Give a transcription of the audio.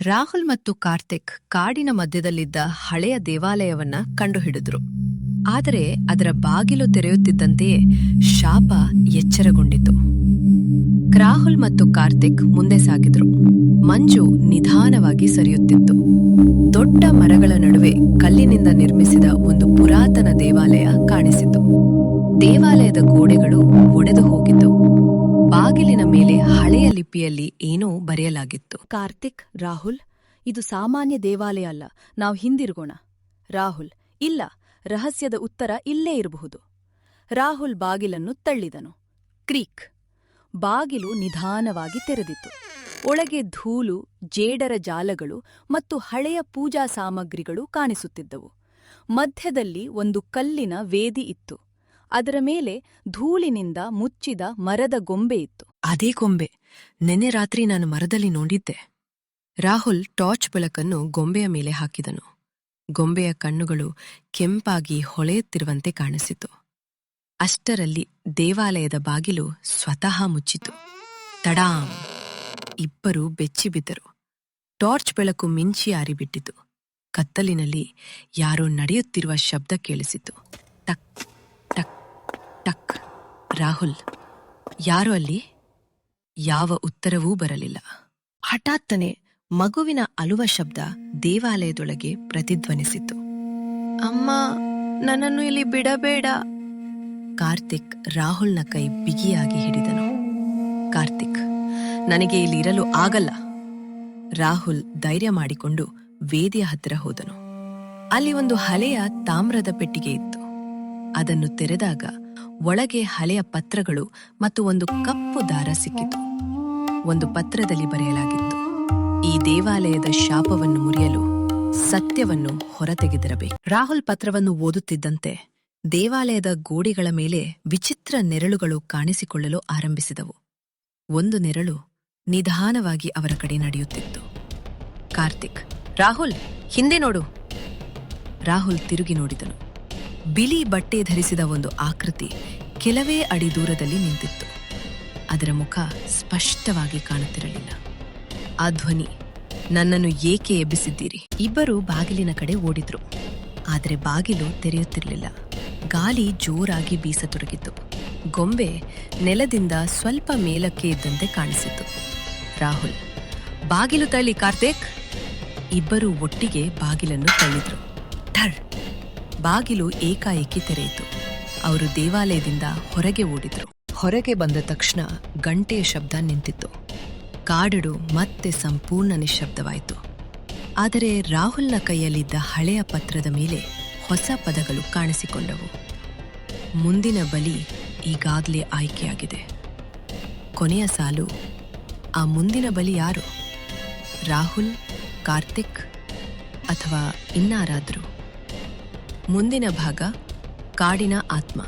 ರಾಹುಲ್ ಮತ್ತು ಕಾರ್ತಿಕ್ ಕಾಡಿನ ಮಧ್ಯದಲ್ಲಿದ್ದ ಹಳೆಯ ದೇವಾಲಯವನ್ನ ಕಂಡುಹಿಡಿದ್ರು. ಆದರೆ ಅದರ ಬಾಗಿಲು ತೆರೆಯುತ್ತಿದ್ದಂತೆಯೇ ಶಾಪ ಎಚ್ಚರಗೊಂಡಿತು. ರಾಹುಲ್ ಮತ್ತು ಕಾರ್ತಿಕ್ ಮುಂದೆ ಸಾಗಿದ್ರು. ಮಂಜು ನಿಧಾನವಾಗಿ ಸರಿಯುತ್ತಿತ್ತು. ದೊಡ್ಡ ಮರಗಳ ನಡುವೆ ಕಲ್ಲಿನಿಂದ ನಿರ್ಮಿಸಿದ ಒಂದು ಪುರಾತನ ದೇವಾಲಯ ಕಾಣಿಸಿತು. ದೇವಾಲಯದ ಗೋಡೆಗಳು ಒಡೆದು ಹೋಗಿದ್ದವು. ಬಾಗಿಲಿನ ಮೇಲೆ ಹಳೆಯ ಲಿಪಿಯಲ್ಲಿ ಏನೋ ಬರೆಯಲಾಗಿತ್ತು. ಕಾರ್ತಿಕ್, ರಾಹುಲ್, ಇದು ಸಾಮಾನ್ಯ ದೇವಾಲಯ ಅಲ್ಲ, ನಾವು ಹಿಂದಿರುಗೋಣ. ರಾಹುಲ್, ಇಲ್ಲ, ರಹಸ್ಯದ ಉತ್ತರ ಇಲ್ಲೇ ಇರಬಹುದು. ರಾಹುಲ್ ಬಾಗಿಲನ್ನು ತಳ್ಳಿದನು. ಕ್ರೀಕ್. ಬಾಗಿಲು ನಿಧಾನವಾಗಿ ತೆರೆದಿತು. ಒಳಗೆ ಧೂಳು, ಜೇಡರ ಜಾಲಗಳು ಮತ್ತು ಹಳೆಯ ಪೂಜಾ ಸಾಮಗ್ರಿಗಳು ಕಾಣಿಸುತ್ತಿದ್ದವು. ಮಧ್ಯದಲ್ಲಿ ಒಂದು ಕಲ್ಲಿನ ವೇದಿ ಇತ್ತು. ಅದರ ಮೇಲೆ ಧೂಳಿನಿಂದ ಮುಚ್ಚಿದ ಮರದ ಗೊಂಬೆ ಇತ್ತು. ಅದೇ ಗೊಂಬೆ ನೆನ್ನೆ ರಾತ್ರಿ ನಾನು ಮರದಲ್ಲಿ ನೋಡಿದ್ದೆ. ರಾಹುಲ್ ಟಾರ್ಚ್ ಬೆಳಕನ್ನು ಗೊಂಬೆಯ ಮೇಲೆ ಹಾಕಿದನು. ಗೊಂಬೆಯ ಕಣ್ಣುಗಳು ಕೆಂಪಾಗಿ ಹೊಳೆಯುತ್ತಿರುವಂತೆ ಕಾಣಿಸಿತು. ಅಷ್ಟರಲ್ಲಿ ದೇವಾಲಯದ ಬಾಗಿಲು ಸ್ವತಃ ಮುಚ್ಚಿತು. ತಡಾಂ! ಇಬ್ಬರೂ ಬೆಚ್ಚಿಬಿದ್ದರು. ಟಾರ್ಚ್ ಬೆಳಕು ಮಿಂಚಿ ಆರಿಬಿಟ್ಟಿತು. ಕತ್ತಲಿನಲ್ಲಿ ಯಾರೋ ನಡೆಯುತ್ತಿರುವ ಶಬ್ದ ಕೇಳಿಸಿತು. ಟಕ್ ಟಕ್ ಟಕ್. ರಾಹುಲ್, ಯಾರೋ ಅಲ್ಲಿ? ಯಾವ ಉತ್ತರವೂ ಬರಲಿಲ್ಲ. ಹಠಾತ್ತನೆ ಮಗುವಿನ ಅಳುವ ಶಬ್ದ ದೇವಾಲಯದೊಳಗೆ ಪ್ರತಿಧ್ವನಿಸಿತು. ಅಮ್ಮ, ನನ್ನನ್ನು ಇಲ್ಲಿ ಬಿಡಬೇಡ. ಕಾರ್ತಿಕ್ ರಾಹುಲ್ನ ಕೈ ಬಿಗಿಯಾಗಿ ಹಿಡಿದನು. ಕಾರ್ತಿಕ್, ನನಗೆ ಇಲ್ಲಿ ಇರಲು ಆಗಲ್ಲ. ರಾಹುಲ್ ಧೈರ್ಯ ಮಾಡಿಕೊಂಡು ವೇದಿಯ ಹತ್ತಿರ ಹೋದನು. ಅಲ್ಲಿ ಒಂದು ಹಳೆಯ ತಾಮ್ರದ ಪೆಟ್ಟಿಗೆ ಇತ್ತು. ಅದನ್ನು ತೆರೆದಾಗ ಒಳಗೆ ಹಳೆಯ ಪತ್ರಗಳು ಮತ್ತು ಒಂದು ಕಪ್ಪು ದಾರ ಸಿಕ್ಕಿತು. ಒಂದು ಪತ್ರದಲ್ಲಿ ಬರೆಯಲಾಗಿತ್ತು, ಈ ದೇವಾಲಯದ ಶಾಪವನ್ನು ಮುರಿಯಲು ಸತ್ಯವನ್ನು ಹೊರತೆಗೆದಿರಬೇಕು. ರಾಹುಲ್ ಪತ್ರವನ್ನು ಓದುತ್ತಿದ್ದಂತೆ ದೇವಾಲಯದ ಗೋಡೆಗಳ ಮೇಲೆ ವಿಚಿತ್ರ ನೆರಳುಗಳು ಕಾಣಿಸಿಕೊಳ್ಳಲು ಆರಂಭಿಸಿದವು. ಒಂದು ನೆರಳು ನಿಧಾನವಾಗಿ ಅವರ ಕಡೆ ನಡೆಯುತ್ತಿತ್ತು. ಕಾರ್ತಿಕ್, ರಾಹುಲ್, ಹಿಂದೆ ನೋಡು. ರಾಹುಲ್ ತಿರುಗಿ ನೋಡಿದನು. ಬಿಳಿ ಬಟ್ಟೆ ಧರಿಸಿದ ಒಂದು ಆಕೃತಿ ಕೆಲವೇ ಅಡಿ ದೂರದಲ್ಲಿ ನಿಂತಿತ್ತು. ಅದರ ಮುಖ ಸ್ಪಷ್ಟವಾಗಿ ಕಾಣುತ್ತಿರಲಿಲ್ಲ. ಆ ಧ್ವನಿ, ನನ್ನನ್ನು ಏಕೆ ಎಬ್ಬಿಸಿದ್ದೀರಿ? ಇಬ್ಬರು ಬಾಗಿಲಿನ ಕಡೆ ಓಡಿದ್ರು. ಆದರೆ ಬಾಗಿಲು ತೆರೆಯುತ್ತಿರಲಿಲ್ಲ. ಗಾಳಿ ಜೋರಾಗಿ ಬೀಸತೊಡಗಿತು. ಗೊಂಬೆ ನೆಲದಿಂದ ಸ್ವಲ್ಪ ಮೇಲಕ್ಕೆ ಇದ್ದಂತೆ ಕಾಣಿಸಿತು. ರಾಹುಲ್, ಬಾಗಿಲು ತಳ್ಳಿ ಕಾರ್ತಿಕ್. ಇಬ್ಬರೂ ಒಟ್ಟಿಗೆ ಬಾಗಿಲನ್ನು ತಳ್ಳಿದ್ರು. ಠರ್! ಬಾಗಿಲು ಏಕಾಏಕಿ ತೆರೆಯಿತು. ಅವರು ದೇವಾಲಯದಿಂದ ಹೊರಗೆ ಓಡಿದ್ರು. ಹೊರಗೆ ಬಂದ ತಕ್ಷಣ ಗಂಟೆಯ ಶಬ್ದ ನಿಂತಿತ್ತು. ಕಾಡಡು ಮತ್ತೆ ಸಂಪೂರ್ಣ ನಿಶ್ಶಬ್ದವಾಯಿತು. ಆದರೆ ರಾಹುಲ್ನ ಕೈಯಲ್ಲಿದ್ದ ಹಳೆಯ ಪತ್ರದ ಮೇಲೆ ಹೊಸ ಪದಗಳು ಕಾಣಿಸಿಕೊಂಡವು. ಮುಂದಿನ ಬಲಿ ಈಗಾಗಲೇ ಆಯ್ಕೆಯಾಗಿದೆ. ಕೊನೆಯ ಸಾಲು, ಆ ಮುಂದಿನ ಬಲಿ ಯಾರು? ರಾಹುಲ್, ಕಾರ್ತಿಕ್ ಅಥವಾ ಇನ್ನಾರಾದರೂ? ಮುಂದಿನ ಭಾಗ, ಕಾಡಿನ ಆತ್ಮ.